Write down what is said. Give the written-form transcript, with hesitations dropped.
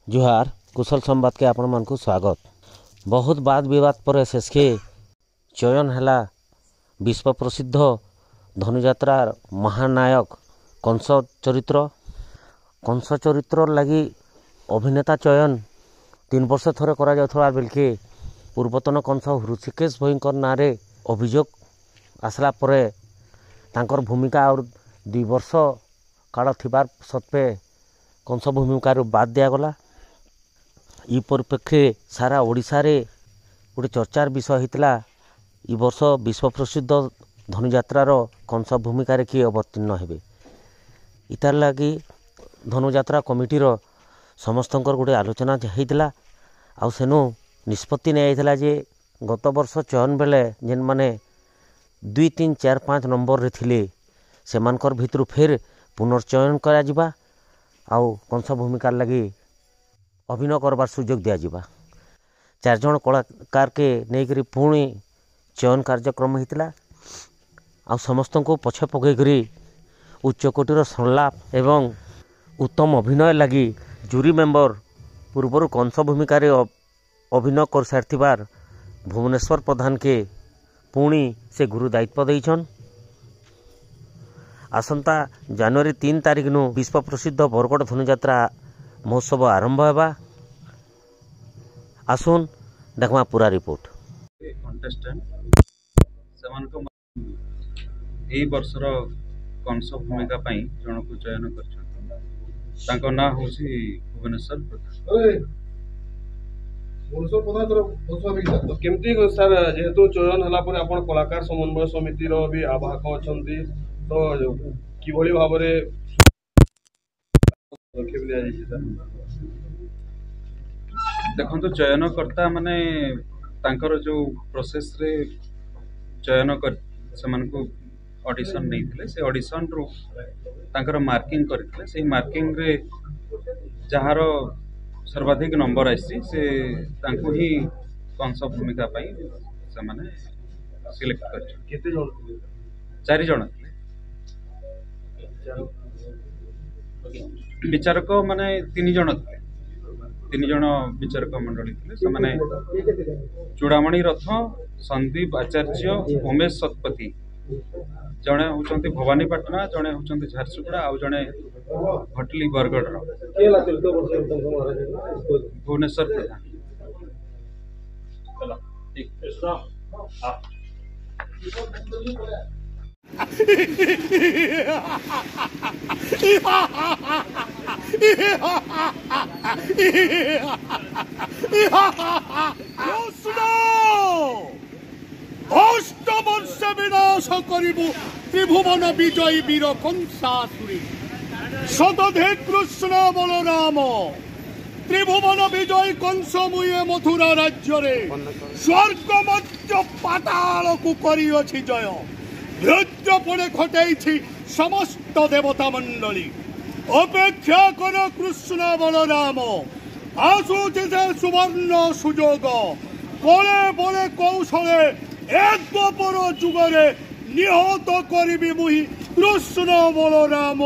जुहार कुशल संवाद के आपण मानकु स्वागत। बहुत वाद विवाद पर शेष के चयन है विश्व प्रसिद्ध धनुजात्रा महानायक कंस चरित्र लगी अभिनेता चयन 3 वर्ष थरे करा जाउथला बेलके पूर्वतन कंस ऋषिकेश भयंकर नारे अभियोग आसला परे तांकर भूमिका और 2 वर्ष काल थिबार सत्वे कंस भूमिका बाद दिगला। इ परिप्रेक्षी सारा ओडिशा रे गोटे चर्चार विषय होता इ वर्ष विश्व प्रसिद्ध धनुजात्रार कंस भूमिका किए अवतीर्ण हेबे। इतार लगी धनुजात्रा कमिटीर समस्तंकर गोटे आलोचना होता आउ सेनु निष्पत्ति नहीं जे गत वर्ष चयन बेले जेन माने 2, 3, 4, 5 नंबर रे थिले सेमानकर भितरु फेर पुनर्चयन करा जिबा आउ कंस भूमिका लगी अभिनय करबार सुजोग दिया जिबा। 4 जन कलाकार के नेकरी पुणी चयन कार्यक्रम होता आ समस्त को पछे पकईकरी उच्चकोटीर संलाप एवं उत्तम अभिनय लगी जूरी मेंबर पूर्वर कंस भूमिका अभिनय कर सारिथिबार भुवनेश्वर प्रधान के पुणी से गुरु दायित्व देइछन। आसंता जनवरी 3 तारिख नु विश्व प्रसिद्ध बरगड़ धनुजात्रा महोत्सव आरंभ होगा। आसुन देखमा पूरा रिपोर्ट। एई वर्षर कंस भूमिका पई जन को चयन कर ना हूँ भुवनेश्वर प्रधान। केमती सर जेहेतु चयन है कलाकार समन्वय समिति भी आवाहक अच्छा तो किभली भाव देखो चयनकर्ता माने तांकर जो प्रोसेस रे चयन कर से ऑडिशन नहीं थे से ऑडिशन रु तांकर मार्किंग करथिले से मार्किंग रे जहार सर्वाधिक नंबर आसी से तांको ही कंस भूमिका पाई से माने सिलेक्ट कर केते जण 4 जण विचारक माने 3 जण थे 3 जण विचारक मंडली थे से माने चूड़ामणि रथ संदीप आचार्य उमेश शतपथी जड़े होचंती भवानीपाटना जड़े होचंती झारसुगुड़ा आउ जड़े भटली बरगढ़ भुवनेश्वर प्रधान। अष्टवर्ष विनाश करिबु त्रिभुवन विजयी वीर कंसासुरी सतधे कृष्ण बलराम त्रिभुवन विजयी कंस मुए मथुरा राज्य रे स्वर्ग मध्य पाताल को करिअछि जय धैर्य पड़े खटाई समस्त देवता मंडली अपेक्षा कर कृष्ण बलराम आसुछि से सुवर्ण सुजोग बड़े बड़े कौशले एक पर जुगरे निहत करी मुहि कृष्ण बलराम।